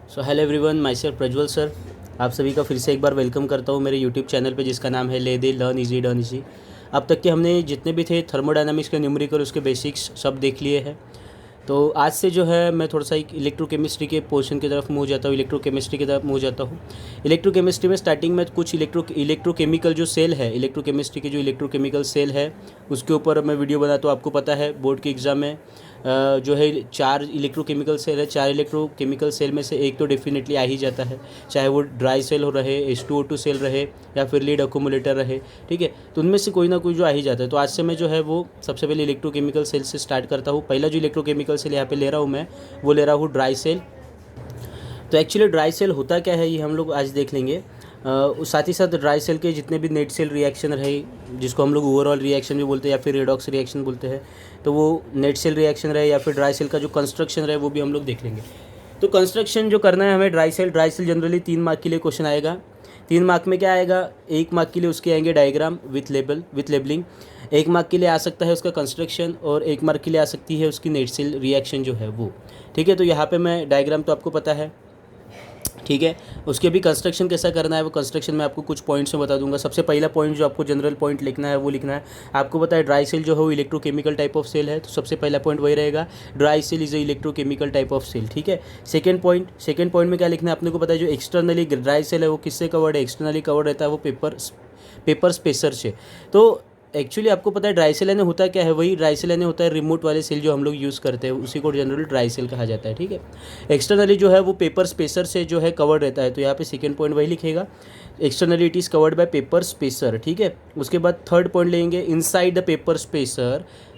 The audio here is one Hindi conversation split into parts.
So hello everyone, my self Prajwal sir. आप सभी का फिर से एक बार वेलकम करता हूँ मेरे यूट्यूब चैनल पे, जिसका नाम है ले they learn easy done easy. अब तक के हमने जितने भी थे थर्मोडायनामिक्स के न्यूमेरिकल, उसके बेसिक्स सब देख लिए हैं। तो आज से जो है मैं थोड़ा सा एक इलेक्ट्रोकेमिस्ट्री के पोर्शन की तरफ मूव जाता हूँ, इलेक्ट्रोकेमिस्ट्री की तरफ मूव जाता हूँ। इलेक्ट्रोकेमिस्ट्री में स्टार्टिंग में कुछ इलेक्ट्रोकेमिकल जो सेल है, इलेक्ट्रोकेमिस्ट्री की जो इलेक्ट्रोकेमिकल सेल है उसके ऊपर मैं वीडियो बनाता हूँ। आपको पता है बोर्ड के एग्ज़ाम में जो है 4 इलेक्ट्रोकेमिकल सेल है। 4 इलेक्ट्रोकेमिकल सेल में से एक तो डेफिनेटली आ ही जाता है, चाहे वो ड्राई सेल हो रहे, H2O2 सेल रहे या फिर लीड अकोमुलेटर रहे। ठीक है, तो उनमें से कोई ना कोई जो आ ही जाता है। तो आज से मैं जो है वो सबसे पहले इलेक्ट्रोकेमिकल सेल से स्टार्ट करता हूँ। पहला जो इलेक्ट्रोकेमिकल सेल यहाँ पे ले रहा हूँ मैं, वो ले रहा हूँ ड्राई सेल। तो एक्चुअली ड्राई सेल होता क्या है ये हम लोग आज देख लेंगे। साथ ही साथ ड्राई सेल के जितने भी नेट सेल रिएक्शन रहे, जिसको हम लोग ओवरऑल रिएक्शन भी बोलते हैं या फिर रेडॉक्स रिएक्शन बोलते हैं, तो वो नेट सेल रिएक्शन रहे या फिर ड्राई सेल का जो कंस्ट्रक्शन रहे वो भी हम लोग देख लेंगे। तो कंस्ट्रक्शन जो करना है हमें ड्राई सेल जनरली 3 मार्क के लिए क्वेश्चन आएगा। 3 मार्क में क्या आएगा, 1 मार्क के लिए उसके आएंगे डायग्राम विथ लेबलिंग, 1 मार्क के लिए आ सकता है उसका कंस्ट्रक्शन, और 1 मार्क के लिए आ सकती है उसकी नेट सेल रिएक्शन जो है वो। ठीक है, तो यहाँ पे मैं डायग्राम तो आपको पता है, ठीक है। उसके भी कंस्ट्रक्शन कैसा करना है वो कंस्ट्रक्शन मैं आपको कुछ पॉइंट्स में बता दूंगा। सबसे पहला पॉइंट जो आपको जनरल पॉइंट लिखना है वो लिखना है, आपको पता है ड्राई सेल जो है वो इलेक्ट्रोकेमिकल टाइप ऑफ सेल है, तो सबसे पहला पॉइंट वही रहेगा, dry cell is a electrochemical type of cell. ठीक है। सेकंड पॉइंट में क्या लिखना है, अपने को पता है जो एक्सटर्नली ड्राई सेल है वो किससे कवर्ड है, एक्सटर्नली कवर्ड रहता है वो पेपर स्पेसर से। तो एक्चुअली आपको पता है ड्राई सेल यानी होता क्या है, वही ड्राई सेल यानी होता है रिमोट वाले सेल जो हम लोग यूज़ करते हैं, उसी को जनरली ड्राई सेल कहा जाता है। ठीक है। एक्सटर्नली जो है वो पेपर स्पेसर से जो है कवर्ड रहता है, तो यहाँ पे सेकंड पॉइंट वही लिखेगा, externally it is covered by paper spacer. ठीक है। उसके बाद थर्ड पॉइंट लेंगे, इनसाइड द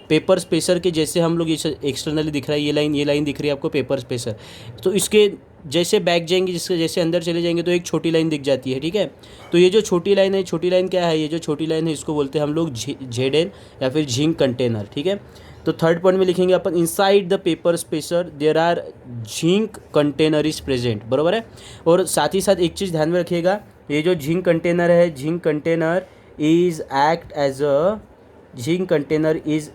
पेपर स्पेसर के जैसे हम लोग ये एक्सटर्नली दिख रहा है, ये लाइन दिख रही है आपको पेपर स्पेसर, तो इसके जैसे बैक जाएंगे, जिसके जैसे अंदर चले जाएंगे तो एक छोटी लाइन दिख जाती है। ठीक है। तो ये जो छोटी लाइन है, छोटी लाइन क्या है, ये जो छोटी लाइन है इसको बोलते हैं हम लोग ZN या फिर झिंक कंटेनर। ठीक है। तो थर्ड पॉइंट में लिखेंगे अपन, inside the paper spacer there are zinc container is present, बराबर है। और साथ ही साथ एक चीज़ ध्यान में रखिएगा, ये जो झिंक कंटेनर है, zinc container is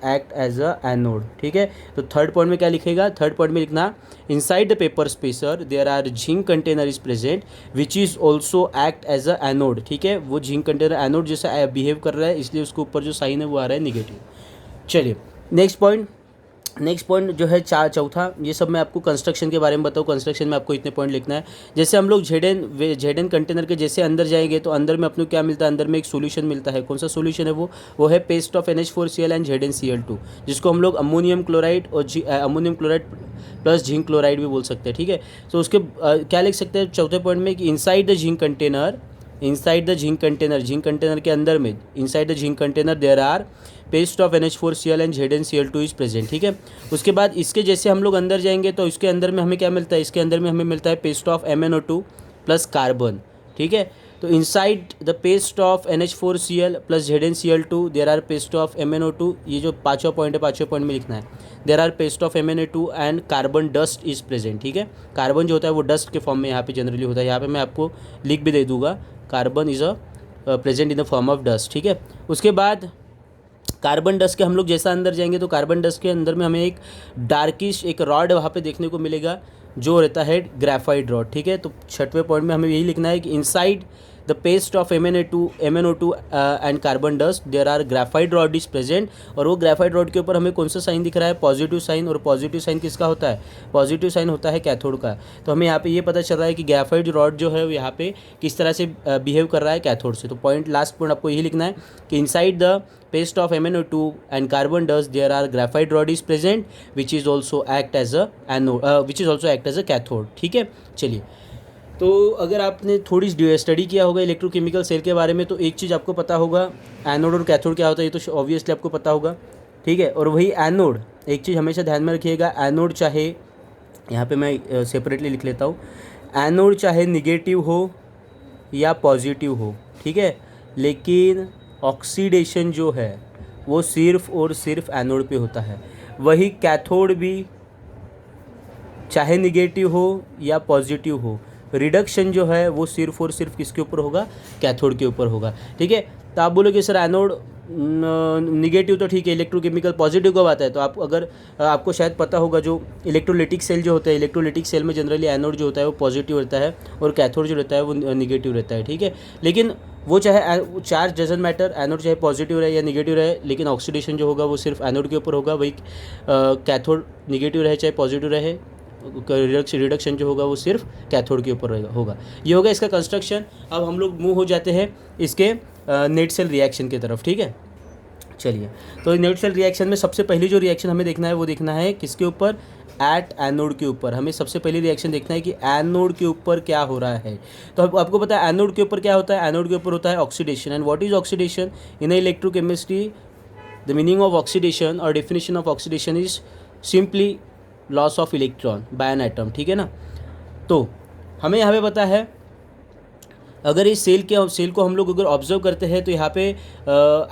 act as a anode. ठीक है। तो थर्ड पॉइंट में क्या लिखेगा, थर्ड पॉइंट में लिखना, inside the paper spacer there are zinc container is present which is also act as a anode. ठीक है, वो झिंक कंटेनर एनोड जैसा बिहेव कर रहा है, इसलिए उसके ऊपर जो साइन है वो आ रहा है निगेटिव। चलिए नेक्स्ट पॉइंट जो है चौथा, ये सब मैं आपको कंस्ट्रक्शन के बारे में बताऊँ। कंस्ट्रक्शन में आपको इतने पॉइंट लिखना है, जैसे हम लोग जेड एन कंटेनर के जैसे अंदर जाएंगे तो अंदर में अपने को क्या मिलता है, अंदर में एक सोल्यूशन मिलता है। कौन सा सोल्यूशन है वो है paste of NH4Cl and ZnCl2, जिसको हम लोग अमोनियम क्लोराइड और ammonium chloride plus zinc chloride भी बोल सकते हैं। ठीक है। तो उसके क्या लिख सकते हैं चौथे पॉइंट में कि इनसाइड द झिंक कंटेनर के अंदर में, inside the zinc container there are paste of NH4Cl and ZnCl2 is present. ठीक है। उसके बाद इसके जैसे हम लोग अंदर जाएंगे तो इसके अंदर में हमें क्या मिलता है, इसके अंदर में हमें मिलता है paste of MnO2 plus carbon. ठीक है। तो inside the paste of NH4Cl plus ZnCl2 there are paste of MnO2, ये जो पाँचवा पॉइंट है, पाँचवें पॉइंट में लिखना है, there are paste of MnO2 and carbon dust is present. ठीक है। कार्बन जो होता है वो डस्ट के फॉर्म में यहाँ पे जनरली होता है, यहाँ पे मैं आपको लिख भी दे दूंगा, carbon is a present in the form of dust. ठीक है। उसके बाद कार्बन डस्ट के हम लोग जैसा अंदर जाएंगे तो कार्बन डस्ट के अंदर में हमें एक डार्किश एक रॉड वहाँ पे देखने को मिलेगा जो रहता है ग्रेफाइट रॉड। ठीक है। तो छठवें पॉइंट में हमें यही लिखना है कि inside the paste of MnO2 and carbon dust there are graphite rod is present, और वो ग्रेफाइट रॉड के ऊपर हमें कौन सा साइन दिख रहा है, पॉजिटिव साइन, और पॉजिटिव साइन किसका होता है, पॉजिटिव साइन होता है कैथोड का। तो हमें यहाँ पे ये पता चल रहा है कि ग्रेफाइट रॉड जो है वो यहाँ पे किस तरह से बिहेव कर रहा है कैथोड से। तो लास्ट पॉइंट आपको यही लिखना है कि inside the paste of MnO2 and carbon dust there are graphite rod is present which is also act as a cathode। ठीक है। चलिए, तो अगर आपने थोड़ी स्टडी किया होगा इलेक्ट्रोकेमिकल सेल के बारे में तो एक चीज़ आपको पता होगा, एनोड और कैथोड क्या होता है, ये तो ऑब्वियसली आपको पता होगा। ठीक है। और वही एनोड, एक चीज़ हमेशा ध्यान में रखिएगा, एनोड चाहे, यहाँ पे मैं सेपरेटली लिख लेता हूँ, एनोड चाहे निगेटिव हो या पॉजिटिव हो, ठीक है, लेकिन ऑक्सीडेशन जो है वो सिर्फ और सिर्फ एनोड पे होता है। वही कैथोड भी चाहे निगेटिव हो या पॉजिटिव हो, रिडक्शन जो है वो सिर्फ और सिर्फ किसके ऊपर होगा, कैथोड के ऊपर होगा। ठीक है, तो आप बोलोगे सर एनोड निगेटिव तो ठीक है, इलेक्ट्रोकेमिकल पॉजिटिव कब आता है, तो आप अगर आपको शायद पता होगा जो इलेक्ट्रोलिटिक सेल जो होता है, इलेक्ट्रोलिटिक सेल में जनरली एनोड जो होता है वो पॉजिटिव रहता है और कैथोड जो रहता है वो निगेटिव रहता है। ठीक है, लेकिन वो चाहे चार्ज डजंट मैटर, एनोड चाहे पॉजिटिव रहे या निगेटिव रहे, लेकिन ऑक्सीडेशन जो होगा वो सिर्फ एनोड के ऊपर होगा, वही कैथोड निगेटिव रहे चाहे पॉजिटिव रहे, रिडक्शन जो होगा वो सिर्फ कैथोड के ऊपर होगा। ये होगा इसका कंस्ट्रक्शन। अब हम लोग मूव हो जाते हैं इसके नेट सेल रिएक्शन की तरफ। ठीक है, चलिए, तो नेट सेल रिएक्शन में सबसे पहली जो रिएक्शन हमें देखना है वो देखना है किसके ऊपर, एट एनोड के ऊपर। हमें सबसे पहली रिएक्शन देखना है कि एनोड के ऊपर क्या हो रहा है। तो आपको पता है एनोड के ऊपर क्या होता है, एनोड के ऊपर होता है oxidation. And what is oxidation in electrochemistry? The meaning of oxidation और definition of oxidation is simply loss of electron by an atom. ठीक है ना, तो हमें यहाँ पे पता है अगर इस सेल को हम लोग अगर ऑब्जर्व करते हैं तो यहाँ पे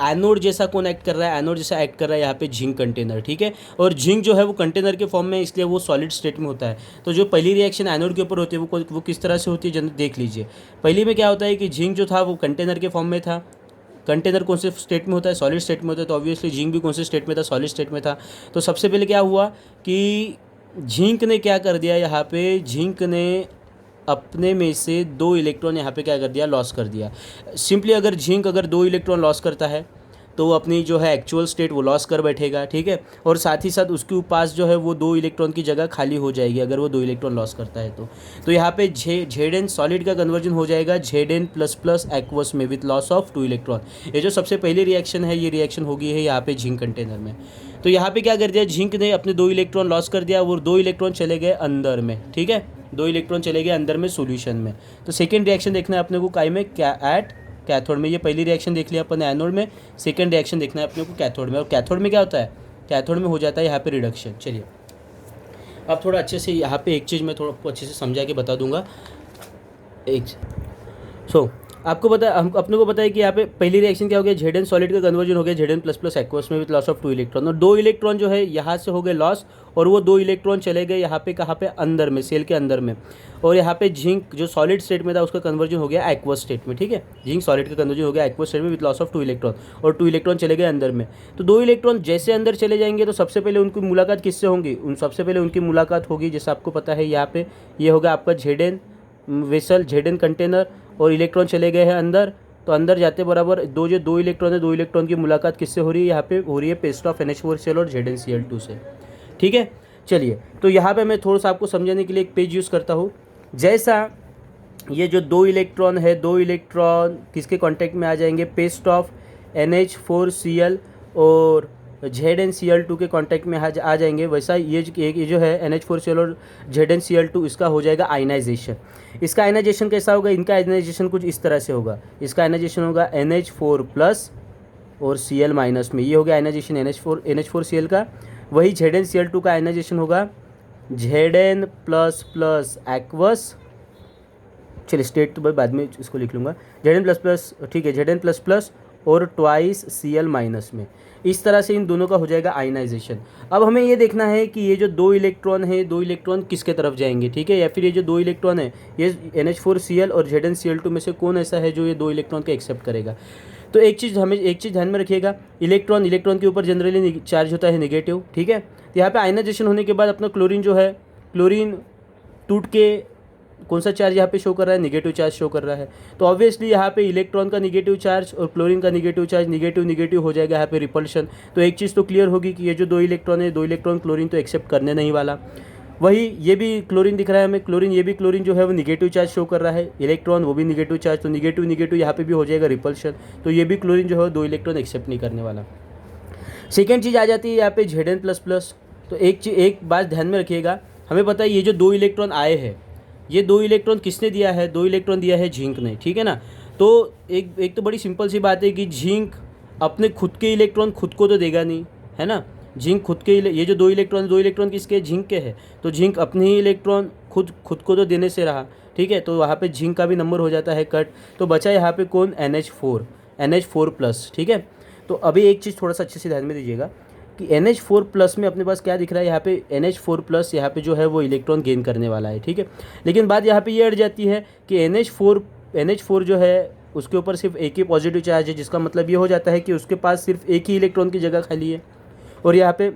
एनोड जैसा कौन एक्ट कर रहा है, एनोड जैसा एक्ट कर रहा है यहाँ पे जिंक कंटेनर। ठीक है, और जिंक जो है वो कंटेनर के फॉर्म में, इसलिए वो सॉलिड स्टेट में होता है। तो जो पहली रिएक्शन एनोड के ऊपर होती है वो किस तरह से होती है देख लीजिए। पहली में क्या होता है कि जिंक जो था वो कंटेनर के फॉर्म में था। कंटेनर कौन से स्टेट में होता है, सॉलिड स्टेट में होता है, तो ऑब्वियसली जिंक भी कौन से स्टेट में था, सॉलिड स्टेट में था। तो सबसे पहले क्या हुआ कि जिंक ने क्या कर दिया, यहाँ पे जिंक ने अपने में से 2 इलेक्ट्रॉन यहाँ पे क्या कर दिया, लॉस कर दिया। सिंपली अगर जिंक अगर 2 इलेक्ट्रॉन लॉस करता है तो वो अपनी जो है एक्चुअल स्टेट वो लॉस कर बैठेगा। ठीक है, और साथ ही साथ उसके पास जो है वो 2 इलेक्ट्रॉन की जगह खाली हो जाएगी अगर वो 2 इलेक्ट्रॉन लॉस करता है तो यहाँ पे जेड सॉलिड का कन्वर्जन हो जाएगा Zn++ एक्वस में विथ लॉस ऑफ 2 इलेक्ट्रॉन। ये जो सबसे पहली रिएक्शन है, ये रिएक्शन होगी है यहाँ पे जिंक कंटेनर में। तो यहाँ पे क्या कर दिया, जिंक ने अपने 2 इलेक्ट्रॉन लॉस कर दिया, वो 2 इलेक्ट्रॉन चले गए अंदर में। ठीक है, 2 इलेक्ट्रॉन चले गए अंदर में सॉल्यूशन में। तो सेकेंड रिएक्शन देखना है अपने को काय में, क्या एट कैथोड में। ये पहली रिएक्शन देख लिया अपन ने एनोड में, सेकेंड रिएक्शन देखना है अपने को कैथोड में। और कैथोड में क्या होता है, कैथोड में हो जाता है यहाँ पे रिडक्शन। चलिए, अब थोड़ा अच्छे से यहाँ पे एक चीज़ मैं थोड़ा आपको अच्छे से समझा के बता दूंगा। आपको पता है, हम अपने को पता है कि यहाँ पे पहली रिएक्शन क्या हो गया, Zn सॉलिड का कन्वर्जन हो गया Zn++ एक्वस में विथ लॉस ऑफ 2 इलेक्ट्रॉन। और 2 इलेक्ट्रॉन जो है यहाँ से हो गए लॉस, और वो 2 इलेक्ट्रॉन चले गए यहाँ पे, कहाँ पे, अंदर में, सेल के अंदर में। और यहाँ पे जिंक जो सॉलिड स्टेट में था उसका कन्वर्जन हो गया एक्वस स्टेट में। ठीक है, जिंक सॉलिड का कन्वर्जन हो गया एक्वस स्टेट में विथ लॉस ऑफ 2 इलेक्ट्रॉन, और 2 इलेक्ट्रॉन चले गए अंदर में। तो 2 इलेक्ट्रॉन जैसे अंदर चले जाएंगे तो सबसे पहले उनकी मुलाकात किससे होंगी, सबसे पहले उनकी मुलाकात होगी, जैसे आपको पता है यहाँ पे ये होगा आपका Zn वेसल, Zn कंटेनर, और इलेक्ट्रॉन चले गए हैं अंदर। तो अंदर जाते बराबर दो इलेक्ट्रॉन है, 2 इलेक्ट्रॉन की मुलाकात किससे हो रही है, यहाँ पे हो रही है पेस्ट ऑफ NH4 सेल और ZnCl2 से। ठीक है, चलिए, तो यहाँ पे मैं थोड़ा सा आपको समझाने के लिए एक पेज यूज़ करता हूँ। जैसा ये जो 2 इलेक्ट्रॉन है, 2 इलेक्ट्रॉन किसके कांटेक्ट में आ जाएंगे, पेस्ट ऑफ NH4Cl और ZnCl2 के कांटेक्ट में आ जाएंगे। वैसा ये जो है NH4Cl और ZnCl2, इसका हो जाएगा आयनाइजेशन। इसका आयनाइजेशन कैसा होगा, इनका आयनाइजेशन कुछ इस तरह से होगा। इसका आयनाइजेशन होगा NH4+ और Cl- में, ये हो गया आयनाइजेशन NH4Cl का। वही ZnCl2 का आयनाइजेशन होगा Zn++ एक्वस। चलिए, स्टेट तो बाद में इसको लिख लूँगा, Zn++, ठीक है, Zn++ और ट्वाइस Cl- में। इस तरह से इन दोनों का हो जाएगा आयनाइजेशन। अब हमें ये देखना है कि ये जो 2 इलेक्ट्रॉन है, 2 इलेक्ट्रॉन किसके तरफ जाएंगे। ठीक है, या फिर ये जो 2 इलेक्ट्रॉन है, ये NH4Cl और ZnCl2 में से कौन ऐसा है जो ये 2 इलेक्ट्रॉन को एक्सेप्ट करेगा। तो एक चीज़ ध्यान में रखिएगा, इलेक्ट्रॉन के ऊपर जनरली चार्ज होता है नेगेटिव। ठीक है, तो यहाँ पे आयनाइजेशन होने के बाद अपना क्लोरीन जो है, क्लोरीन टूट के कौन सा चार्ज यहाँ पे शो कर रहा है, नेगेटिव चार्ज शो कर रहा है। तो ऑब्वियसली यहाँ पे इलेक्ट्रॉन का नेगेटिव चार्ज और क्लोरीन का नेगेटिव चार्ज नेगेटिव हो जाएगा यहाँ पे रिपल्शन। तो एक चीज़ तो क्लियर होगी कि ये जो 2 इलेक्ट्रॉन है, 2 इलेक्ट्रॉन क्लोरीन तो एक्सेप्ट करने नहीं वाला। वही ये भी क्लोरीन दिख रहा है हमें, क्लोरीन जो है वो नेगेटिव चार्ज शो कर रहा है, इलेक्ट्रॉन वो भी नेगेटिव चार्ज, तो नेगेटिव यहाँ पे भी हो जाएगा रिपल्शन। तो ये भी क्लोरीन जो है 2 इलेक्ट्रॉन एक्सेप्ट नहीं करने वाला। सेकेंड चीज़ आ जाती है यहाँ पे Zn++। तो एक बात ध्यान में रखिएगा, हमें पता है ये जो 2 इलेक्ट्रॉन आए हैं, ये 2 इलेक्ट्रॉन किसने दिया है, 2 इलेक्ट्रॉन दिया है जिंक ने। ठीक है ना, तो एक तो बड़ी सिंपल सी बात है कि जिंक अपने खुद के इलेक्ट्रॉन खुद को तो देगा नहीं, है ना। जिंक खुद के, ये जो 2 इलेक्ट्रॉन किसके, जिंक के हैं, तो जिंक अपने ही इलेक्ट्रॉन खुद को तो देने से रहा। ठीक है, तो वहाँ पे जिंक का भी नंबर हो जाता है कट। तो बचा यहाँ पे कौन, NH4+। ठीक है, तो अभी एक चीज़ थोड़ा सा अच्छे से ध्यान में दीजिएगा, कि NH4 प्लस में अपने पास क्या दिख रहा है, यहाँ पे NH4 प्लस यहाँ पे जो है वो इलेक्ट्रॉन गेन करने वाला है, ठीक है। लेकिन बात यहाँ पे ये अड़ जाती है कि NH4 जो है उसके ऊपर सिर्फ एक ही पॉजिटिव चार्ज है, जिसका मतलब ये हो जाता है कि उसके पास सिर्फ एक ही इलेक्ट्रॉन की जगह खाली है और यहाँ पे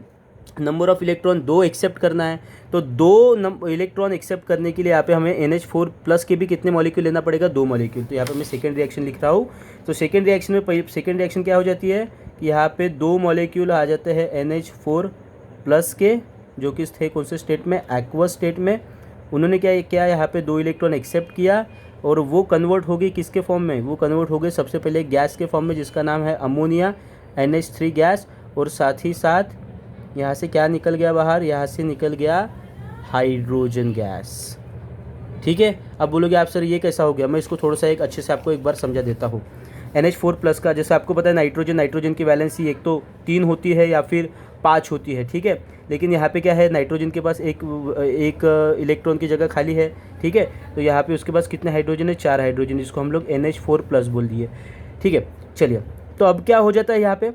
नंबर ऑफ़ इलेक्ट्रॉन 2 एक्सेप्ट करना है। तो 2 इलेक्ट्रॉन एक्सेप्ट करने के लिए यहाँ पे हमें NH4 प्लस के भी कितने मॉलिक्यूल लेना पड़ेगा, 2 मॉलिक्यूल। तो यहाँ पे मैं सेकेंड रिएक्शन लिख रहा हूँ। तो सेकेंड रिएक्शन क्या हो जाती है कि यहाँ पे 2 मॉलिक्यूल आ जाते हैं NH4 प्लस के, जो कि थे कौन से स्टेट में, एक्वस स्टेट में। उन्होंने क्या किया, यहाँ पे 2 इलेक्ट्रॉन एक्सेप्ट किया और वो कन्वर्ट हो गई किसके फॉर्म में, वो कन्वर्ट हो गए सबसे पहले गैस के फॉर्म में, जिसका नाम है अमोनिया NH3 गैस। और साथ ही साथ यहाँ से क्या निकल गया बाहर, यहाँ से निकल गया हाइड्रोजन गैस, ठीक है। अब बोलोगे आप सर ये कैसा हो गया, मैं इसको थोड़ा सा एक अच्छे से आपको एक बार समझा देता हूँ। NH4 प्लस का जैसे आपको पता है नाइट्रोजन की वैलेंसी एक तो 3 होती है या फिर 5 होती है, ठीक है। लेकिन यहाँ पे क्या है, नाइट्रोजन के पास एक इलेक्ट्रॉन की जगह खाली है, ठीक है। तो यहाँ पे उसके पास कितने हाइड्रोजन है, 4 हाइड्रोजन, जिसको हम लोग NH4 प्लस बोल दिए, ठीक है। चलिए, तो अब क्या हो जाता है यहाँ पे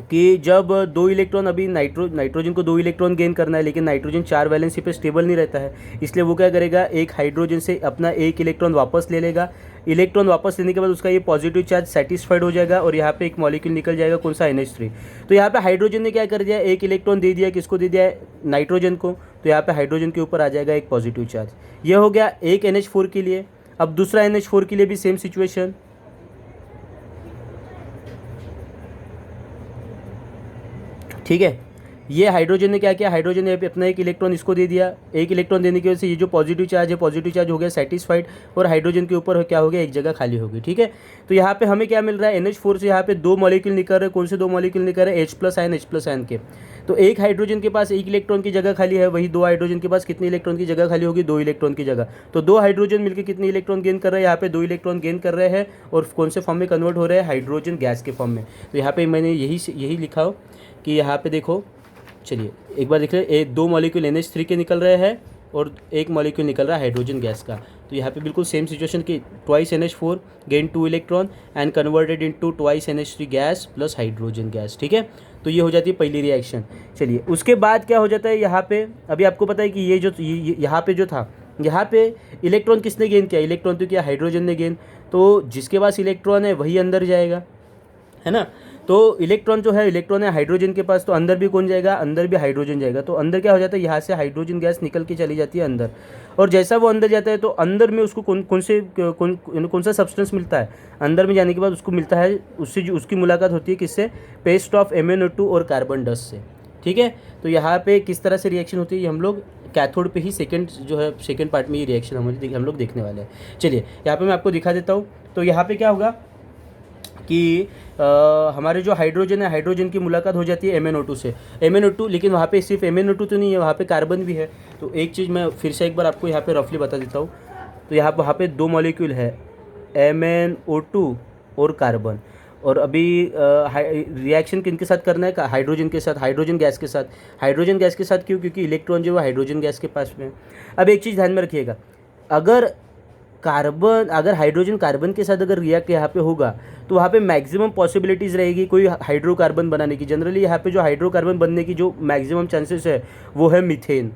कि जब 2 इलेक्ट्रॉन, अभी नाइट्रोजन को 2 इलेक्ट्रॉन गेन करना है, लेकिन नाइट्रोजन 4 वैलेंसी पे स्टेबल नहीं रहता है, इसलिए वो क्या करेगा, एक हाइड्रोजन से अपना एक इलेक्ट्रॉन वापस ले लेगा। इलेक्ट्रॉन वापस लेने के बाद उसका ये पॉजिटिव चार्ज सेटिस्फाइड हो जाएगा और यहाँ पे एक मॉलिक्यूल निकल जाएगा, कौन सा, NH3। तो यहाँ पे हाइड्रोजन ने क्या कर दिया, एक इलेक्ट्रॉन दे दिया, किसको दे दिया है, नाइट्रोजन को। तो यहाँ पे हाइड्रोजन के ऊपर आ जाएगा एक पॉजिटिव चार्ज। ये हो गया एक NH4 के लिए। अब दूसरा NH4 के लिए भी सेम सिचुएशन, ठीक है। ये हाइड्रोजन ने क्या किया, हाइड्रोजन ने अपना एक इलेक्ट्रॉन इसको दे दिया। एक इलेक्ट्रॉन देने की वजह से ये जो पॉजिटिव चार्ज है, पॉजिटिव चार्ज हो गया सेटिस्फाइड और हाइड्रोजन के ऊपर क्या हो गया, एक जगह खाली हो गई, ठीक है। तो यहाँ पे हमें क्या मिल रहा है, NH4 से यहाँ पे 2 मॉलिक्यूल निकल रहे हैं, कौन से 2 मॉलिक्यूल निकल रहे हैं, H+आयन के। तो एक हाइड्रोजन के पास एक इलेक्ट्रॉन की जगह खाली है, वही 2 हाइड्रोजन के पास कितने इलेक्ट्रॉन की जगह खाली होगी, 2 इलेक्ट्रॉन की जगह। तो 2 हाइड्रोजन मिलकर कितने इलेक्ट्रॉन गेन कर रहे हैं, यहाँ पे 2 इलेक्ट्रॉन गेन कर रहे हैं और कौन से फॉर्म में कन्वर्ट हो रहे हैं, हाइड्रोजन गैस के फॉर्म में। तो यहाँ पे मैंने यही लिखा हो कि यहाँ पे देखो, चलिए एक बार देख रहे, 2 मॉलिक्यूल NH3 के निकल रहे हैं और एक मॉलिक्यूल निकल रहा है हाइड्रोजन गैस का। तो यहाँ पे बिल्कुल सेम सिचुएशन की, twice NH4 gain 2 electron and converted into twice NH3 gas plus hydrogen gas, ठीक है। तो ये हो जाती है पहली रिएक्शन। चलिए उसके बाद क्या हो जाता है, यहाँ पे अभी आपको पता है कि ये जो यहाँ पे जो था, यहाँ पे इलेक्ट्रॉन किसने गेन किया, इलेक्ट्रॉन तो किया हाइड्रोजन ने गेन। तो जिसके पास इलेक्ट्रॉन है वही अंदर जाएगा, है ना। तो इलेक्ट्रॉन जो है, इलेक्ट्रॉन है हाइड्रोजन के पास, तो अंदर भी कौन जाएगा, अंदर भी हाइड्रोजन जाएगा। तो अंदर क्या हो जाता है, यहाँ से हाइड्रोजन गैस निकल के चली जाती है अंदर। और जैसा वो अंदर जाता है तो अंदर में उसको कौन सा सब्सटेंस मिलता है, अंदर में जाने के बाद उसको मिलता है, उससे जो उसकी मुलाकात होती है किससे, पेस्ट ऑफ MnO2 और कार्बन डस्ट से, ठीक है। तो यहाँ पे किस तरह से रिएक्शन होती है, ये हम लोग कैथोड पे ही सेकेंड पार्ट में ये रिएक्शन हम लोग देखने वाले हैं। चलिए यहाँ पे मैं आपको दिखा देता हूँ। तो यहाँ पे क्या होगा कि हमारे जो हाइड्रोजन है, हाइड्रोजन की मुलाकात हो जाती है MnO2 से, MnO2, लेकिन वहाँ पे सिर्फ MnO2 तो नहीं है, वहाँ पे कार्बन भी है। तो एक चीज़ मैं फिर से एक बार आपको यहाँ पे रफली बता देता हूँ। तो वहाँ पे 2 मॉलिक्यूल है, MnO2 और कार्बन। और अभी रिएक्शन किन के साथ करना है, हाइड्रोजन के साथ, हाइड्रोजन गैस के साथ। हाइड्रोजन गैस के साथ क्यों, क्योंकि इलेक्ट्रॉन जो है हाइड्रोजन गैस के पास में। अब एक चीज़ ध्यान में रखिएगा, अगर हाइड्रोजन कार्बन के साथ अगर रिएक्ट यहाँ पे होगा तो वहाँ पे मैक्सिमम पॉसिबिलिटीज़ रहेगी कोई हाइड्रोकार्बन बनाने की। जनरली यहाँ पे जो हाइड्रोकार्बन बनने की जो मैक्सिमम चांसेस है वो है मीथेन,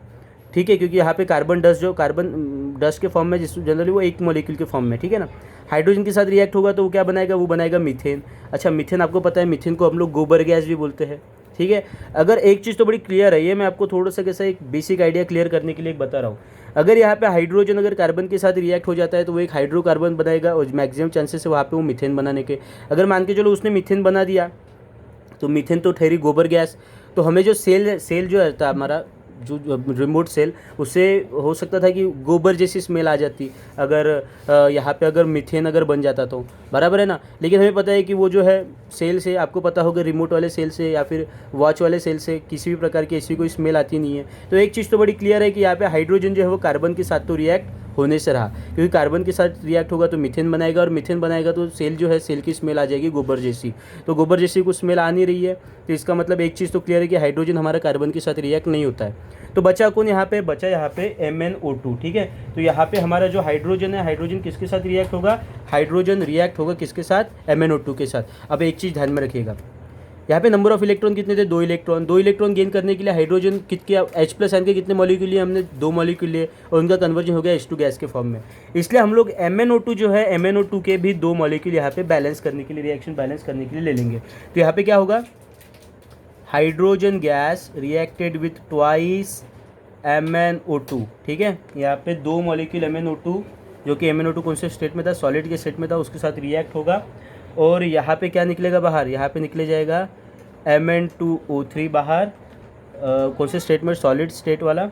ठीक है। क्योंकि यहाँ पे कार्बन डस्ट के फॉर्म में, जिस जनरली वो एक मॉलिक्यूल के फॉर्म में, ठीक है ना। हाइड्रोजन के साथ रिएक्ट होगा तो वो क्या बनाएगा, वो बनाएगा मीथेन। अच्छा, मीथेन आपको पता है, मीथेन को हम लोग गोबर गैस भी बोलते हैं, ठीक है। अगर एक चीज़ तो बड़ी क्लियर है, ये मैं आपको थोड़ा सा कैसा एक बेसिक आइडिया क्लियर करने के लिए बता रहा हूँ। अगर यहाँ पे हाइड्रोजन अगर कार्बन के साथ रिएक्ट हो जाता है तो वो एक हाइड्रोकार्बन बनाएगा और मैक्सिमम चांसेस है वहाँ पे वो मीथेन बनाने के। अगर मान के चलो उसने मीथेन बना दिया तो मीथेन तो ठहरी गोबर गैस। तो हमें जो सेल जो था हमारा, जो रिमोट सेल, उससे हो सकता था कि गोबर जैसी स्मेल आ जाती अगर यहाँ पे अगर मीथेन अगर बन जाता तो, बराबर है ना। लेकिन हमें पता है कि वो जो है सेल से, आपको पता होगा रिमोट वाले सेल से या फिर वॉच वाले सेल से किसी भी प्रकार की ऐसी कोई स्मेल आती नहीं है। तो एक चीज़ तो बड़ी क्लियर है कि यहाँ पे हाइड्रोजन जो है वो कार्बन के साथ तो रिएक्ट होने से रहा, क्योंकि कार्बन के साथ रिएक्ट होगा तो मीथेन बनाएगा और मीथेन बनाएगा तो सेल जो है, सेल की स्मेल आ जाएगी गोबर जैसी। तो गोबर जैसी कुछ स्मेल आ नहीं रही है, तो इसका मतलब एक चीज़ तो क्लियर है कि हाइड्रोजन हमारा कार्बन के साथ रिएक्ट नहीं होता है। तो बचा कौन यहाँ पे, बचा यहाँ पे MnO2, ठीक है। तो यहाँ पे हमारा जो हाइड्रोजन है, हाइड्रोजन किसके साथ रिएक्ट होगा, हाइड्रोजन रिएक्ट होगा किसके साथ, MnO2 के साथ। अब एक चीज़ ध्यान में रखिएगा, यहाँ पे नंबर ऑफ इलेक्ट्रॉन कितने थे, 2 इलेक्ट्रॉन। 2 इलेक्ट्रॉन गेन करने के लिए हाइड्रोजन कितने H+ आयन के कितने मॉलिक्यूल लिए हमने, 2 मॉलिक्यूल लिए और उनका कन्वर्जन हो गया H2 गैस के फॉर्म में। इसलिए हम लोग MnO2 जो है MnO2 के भी 2 मॉलिक्यूल यहाँ पे बैलेंस करने के लिए, रिएक्शन बैलेंस करने के लिए ले लेंगे। तो यहाँ पे क्या होगा, hydrogen gas reacted with twice MnO2, ठीक है। यहाँ पे 2 मॉलिक्यूल MnO2 जो कि MnO2 कौन से स्टेट में था, सॉलिड के स्टेट में था, उसके साथ रिएक्ट होगा और यहाँ पे क्या निकलेगा बाहर, यहाँ पे निकले जाएगा Mn2O3 बाहर, कौन से स्टेट में, सॉलिड स्टेट वाला।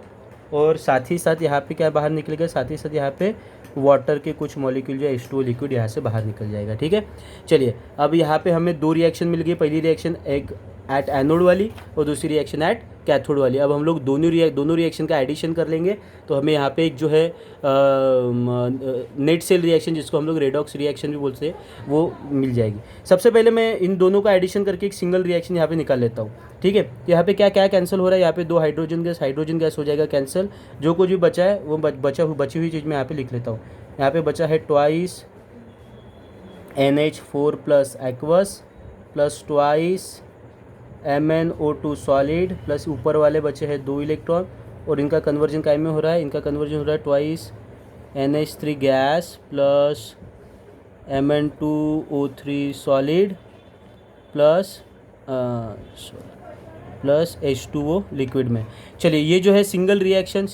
और साथ ही साथ यहाँ पे क्या बाहर निकलेगा, साथ ही साथ यहाँ पे वाटर के कुछ मॉलिक्यूल जो H2O लिक्विड यहाँ से बाहर निकल जाएगा, ठीक है। चलिए अब यहाँ पे हमें 2 रिएक्शन मिल गई, पहली रिएक्शन एक एट एनोड वाली और दूसरी रिएक्शन एट कैथोड वाली। अब हम लोग दोनों रिएक्शन का एडिशन कर लेंगे तो हमें यहाँ पे एक जो है नेट सेल रिएक्शन, जिसको हम लोग रेडॉक्स रिएक्शन भी बोलते हैं, वो मिल जाएगी। सबसे पहले मैं इन दोनों का एडिशन करके एक सिंगल रिएक्शन यहाँ पे निकाल लेता हूँ, ठीक है। तो यहाँ पे क्या क्या कैंसिल हो रहा है, यहाँ पे 2 हाइड्रोजन गैस हो जाएगा कैंसिल। जो कुछ भी बचा है वो बची हुई चीज़ मैं यहाँ पे लिख लेता हूँ। यहाँ पे बचा है twice NH4+ aqueous plus twice MnO2 solid plus ऊपर वाले बचे हैं 2 इलेक्ट्रॉन और इनका कन्वर्जन काय में हो रहा है, इनका कन्वर्जन हो रहा है twice NH3 gas plus Mn2O3 solid plus H2O liquid में। चलिए ये जो है सिंगल रिएक्शन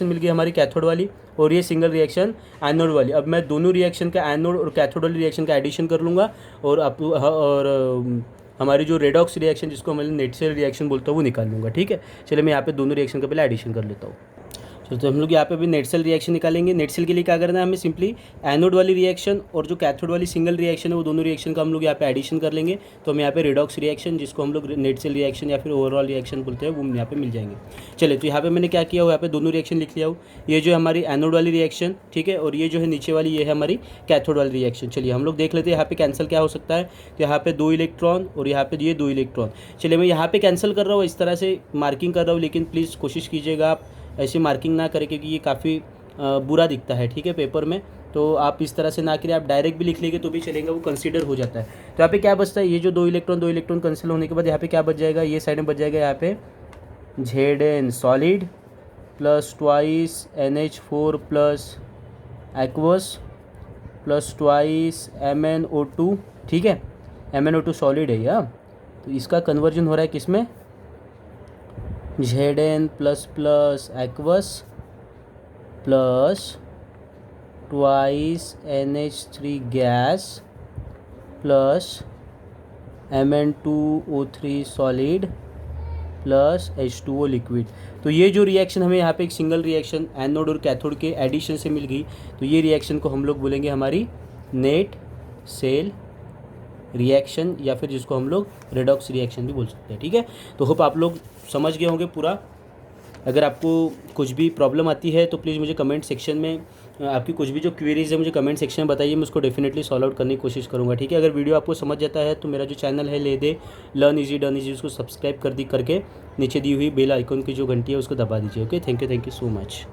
मिल गई हमारी कैथोड वाली और ये सिंगल रिएक्शन एनोड वाली। अब मैं दोनों रिएक्शन का एनोड और कैथोड वाली रिएक्शन का एडिशन कर लूँगा और हमारी जो रेडॉक्स रिएक्शन, जिसको मैं नेट सेल रिएक्शन बोलता हूँ, वो निकाल लूँगा, ठीक है। चलिए मैं यहाँ पे दोनों रिएक्शन का पहले एडिशन कर लेता हूँ। तो हम लोग यहाँ पे भी नेट सेल रिएक्शन निकालेंगे। नेट सेल के लिए क्या करना है, हमें सिंपली एनोड वाली रिएक्शन और जो कैथोड वाली सिंगल रिएक्शन है वो दोनों रिएक्शन का हम लोग यहाँ पे एडिशन कर लेंगे। तो हम यहाँ पे रेडॉक्स रिएक्शन, जिसको हम लोग नेट सेल रिएक्शन या फिर ओवरऑल रिएक्शन बोलते हैं, वो यहाँ पे मिल जाएंगे। चलिए तो यहाँ पे मैंने क्या किया हो, यहाँ पे दोनों रिएक्शन लिख लिया हो। ये जो है हमारी एनोड वाली रिएक्शन, ठीक है, और ये जो है नीचे वाली ये है हमारी कैथोड वाली रिएक्शन। चलिए हम लोग देख लेते हैं यहाँ पे कैंसिल क्या हो सकता है। तो यहाँ पे 2 इलेक्ट्रॉन और यहाँ पे ये 2 इलेक्ट्रॉन। चलिए मैं यहाँ पे कैंसिल कर रहा हूँ, इस तरह से मार्किंग कर रहा हूँ, लेकिन प्लीज़ कोशिश कीजिएगा आप ऐसी मार्किंग ना करें क्योंकि ये काफ़ी बुरा दिखता है, ठीक है, पेपर में। तो आप इस तरह से ना करें, आप डायरेक्ट भी लिख लेंगे तो भी चलेगा, वो कंसीडर हो जाता है। तो यहाँ पे क्या बचता है, ये जो 2 इलेक्ट्रॉन कैंसिल होने के बाद यहाँ पे क्या बच जाएगा, ये साइड में बच जाएगा यहाँ पे Zn solid plus twice NH4+ aqueous plus twice MnO2, ठीक है। MnO2 सॉलिड है या, तो इसका कन्वर्जन हो रहा है किस में, Zn++ aqueous plus twice NH3 gas plus Mn2O3 solid plus H2O liquid. तो ये जो रिएक्शन हमें यहाँ पे एक सिंगल रिएक्शन एनोड और कैथोड के एडिशन से मिल गई, तो ये रिएक्शन को हम लोग बोलेंगे हमारी नेट सेल रिएक्शन, या फिर जिसको हम लोग रेडॉक्स रिएक्शन भी बोल सकते हैं, ठीक है। तो होप आप लोग समझ गए होंगे पूरा। अगर आपको कुछ भी प्रॉब्लम आती है तो प्लीज़ मुझे कमेंट सेक्शन में, आपकी कुछ भी जो क्वेरीज है मुझे कमेंट सेक्शन में बताइए, मैं उसको डेफिनेटली सॉल्व आउट करने की कोशिश करूँगा, ठीक है। अगर वीडियो आपको समझ जाता है तो मेरा जो चैनल है ले they learn easy done easy, उसको सब्सक्राइब करके नीचे दी हुई बेल आइकन की जो घंटी है उसको दबा दीजिए। Okay, thank you so much.